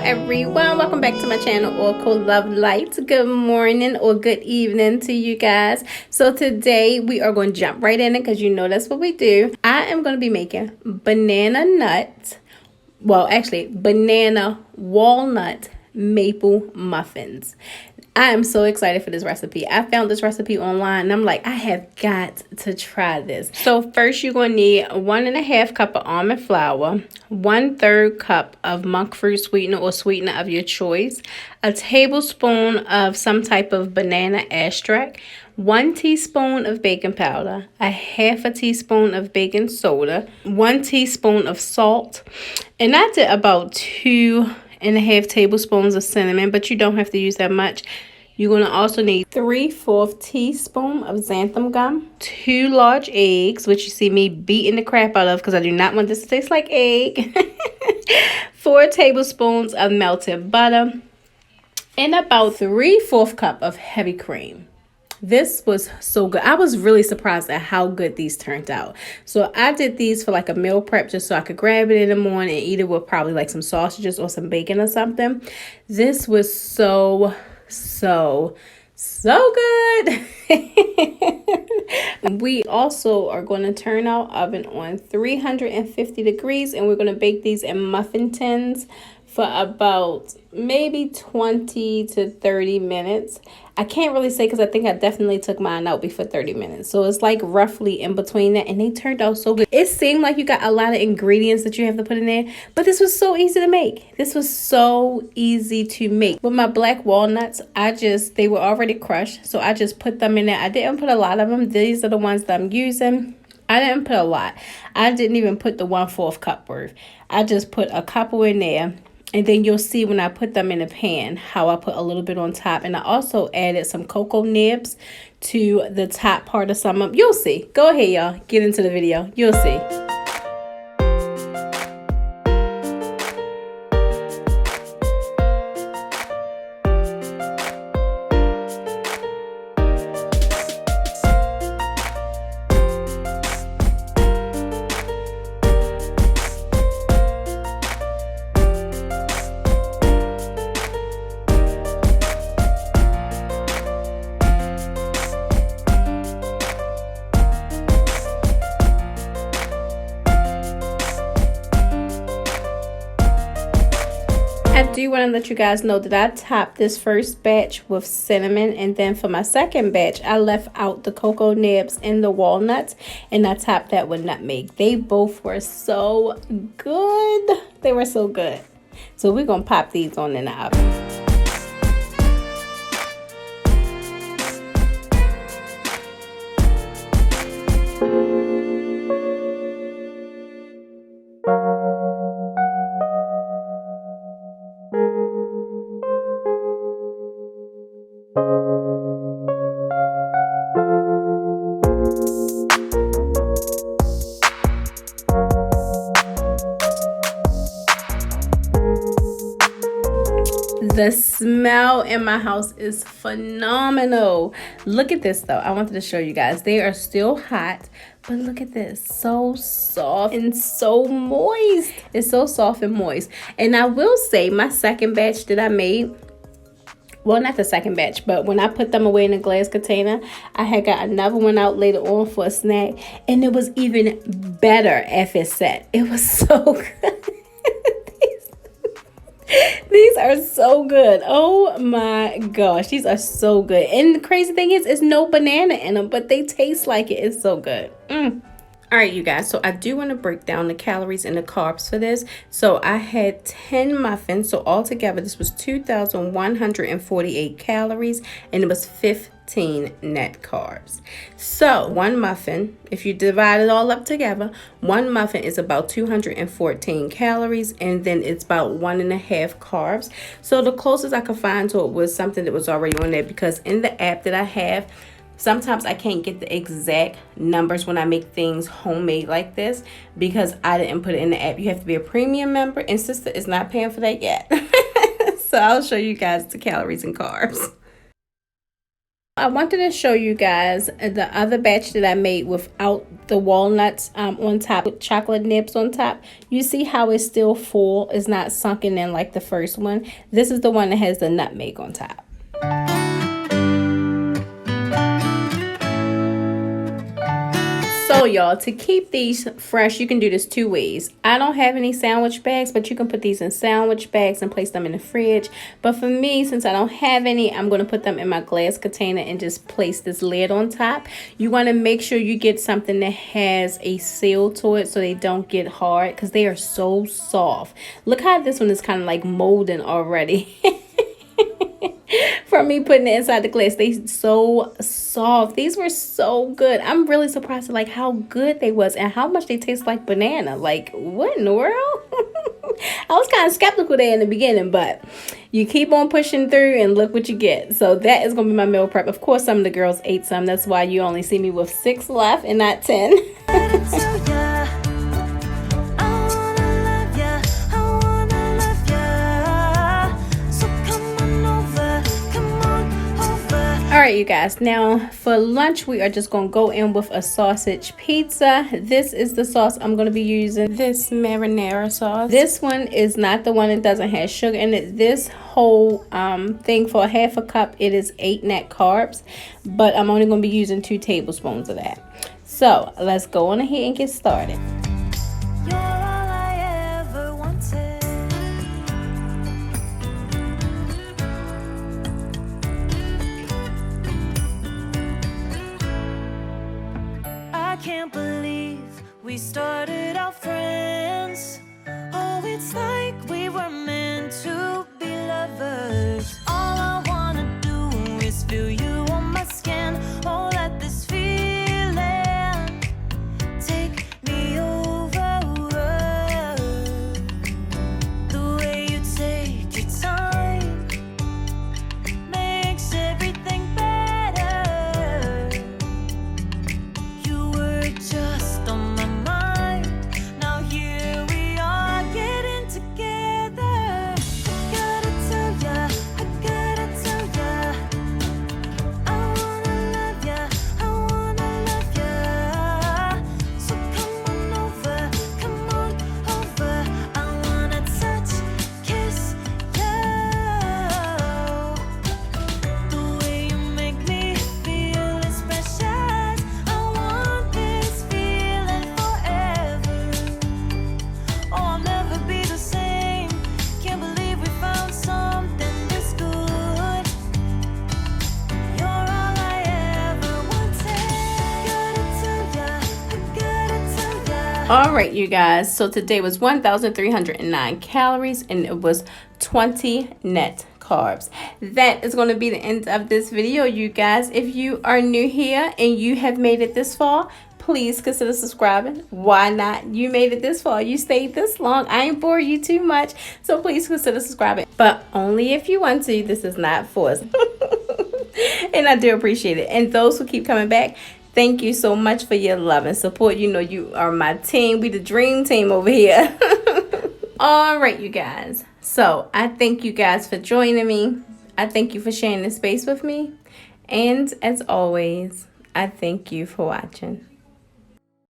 Everyone, welcome back to my channel, Oracle Love Light. Good morning or good evening to you guys. So today we are going to jump right in it because you know that's what we do. I am going to be making banana walnut maple muffins. I am so excited for this recipe. I found this recipe online and I'm like, I have got to try this. So first you're going to need 1.5 cup of almond flour, 1/3 cup of monkfruit sweetener or sweetener of your choice, a tablespoon of some type of banana extract, 1 teaspoon of baking powder, a 1/2 teaspoon of baking soda, 1 teaspoon of salt, and I did about 2.5 tablespoons of cinnamon, but you don't have to use that much. You're going to also need 3/4 teaspoon of xanthan gum, 2 large eggs, which you see me beating the crap out of because I do not want this to taste like egg, 4 tablespoons of melted butter, and about 3/4 cup of heavy cream. This was so good. I was really surprised at how good these turned out. So I did these for like a meal prep just so I could grab it in the morning and eat it with probably like some sausages or some bacon or something. This was so good. We also are going to turn our oven on 350 degrees and we're going to bake these in muffin tins for about maybe 20 to 30 minutes. I can't really say because I think I definitely took mine out before 30 minutes. So it's like roughly in between that. And they turned out so good. It seemed like you got a lot of ingredients that you have to put in there. But this was so easy to make. This was so easy to make. With my black walnuts, they were already crushed. So I just put them in there. I didn't put a lot of them. These are the ones that I'm using. I didn't put a lot. I didn't even put the 1/4 cup worth. I just put a couple in there. And then you'll see when I put them in the pan how I put a little bit on top. And I also added some cocoa nibs to the top part of some of them. You'll see. Go ahead, y'all. Get into the video. You'll see. I do want to let you guys know that I topped this first batch with cinnamon, and then for my second batch I left out the cocoa nibs and the walnuts and I topped that with nutmeg. They both were so good. They were so good. So we're gonna pop these on in the oven. The smell in my house is phenomenal. Look at this though. I wanted to show you guys. They are still hot, but look at this. So soft and so moist. It's so soft and moist. And I will say my second batch that I made, well, not the second batch, but when I put them away in a glass container, I had got another one out later on for a snack, and it was even better after it set. It was so good. These are so good. Oh my gosh, these are so good. And the crazy thing is, it's no banana in them, but they taste like it. It's so good. All right, you guys, so I do want to break down the calories and the carbs for this. So I had 10 muffins. So altogether, this was 2,148 calories, and it was 15 net carbs. So one muffin, if you divide it all up together, one muffin is about 214 calories, and then it's about 1.5 carbs. So the closest I could find to it was something that was already on there, because in the app that I have, sometimes I can't get the exact numbers when I make things homemade like this because I didn't put it in the app. You have to be a premium member, and sister is not paying for that yet. So I'll show you guys the calories and carbs. I wanted to show you guys the other batch that I made without the walnuts on top, with chocolate nibs on top. You see how it's still full? It's not sunken in like the first one. This is the one that has the nutmeg on top. So y'all, to keep these fresh, you can do this two ways. I don't have any sandwich bags, but you can put these in sandwich bags and place them in the fridge. But for me, since I don't have any, I'm going to put them in my glass container and just place this lid on top. You want to make sure you get something that has a seal to it so they don't get hard, because they are so soft. Look how this one is kind of like molding already. From me putting it inside the glass. They so soft. These were so good. I'm really surprised at like how good they was and how much they taste like banana. Like, what in the world? I was kind of skeptical there in the beginning, but you keep on pushing through and look what you get. So that is going to be my meal prep. Of course, some of the girls ate some. That's why you only see me with 6 left and not 10. Alright, you guys, now for lunch we are just going to go in with a sausage pizza. This is the sauce I'm going to be using, this marinara sauce. This one is not the one that doesn't have sugar in it. This whole thing, for a half a cup, it is 8 net carbs, but I'm only going to be using 2 tablespoons of that. So let's go on ahead and get started. Can't believe we started out friends. Oh, it's like we were meant to be lovers. All I wanna do is feel you on my skin. Oh, let this feeling take me over. The way you take your time makes everything better. You just on my mind. Now here we are getting together. I gotta tell ya, I gotta tell ya, I wanna love ya, I wanna love ya. So come on over, I wanna touch, kiss ya. The way you make me feel is precious. I want this feeling forever. Oh, I'll never be the same. Can't believe we found something this good. You're all I ever wanted. Gotta tell ya, I gotta tell ya. Alright, you guys, so today was 1,309 calories and it was 20 net carbs. That is going to be the end of this video, you guys. If you are new here and you have made it this far, please consider subscribing. Why not? You made it this far. You stayed this long. I ain't bore you too much. So please consider subscribing. But only if you want to. This is not forced. And I do appreciate it. And those who keep coming back, thank you so much for your love and support. You know you are my team. We the dream team over here. All right, you guys. So I thank you guys for joining me. I thank you for sharing this space with me. And as always, I thank you for watching.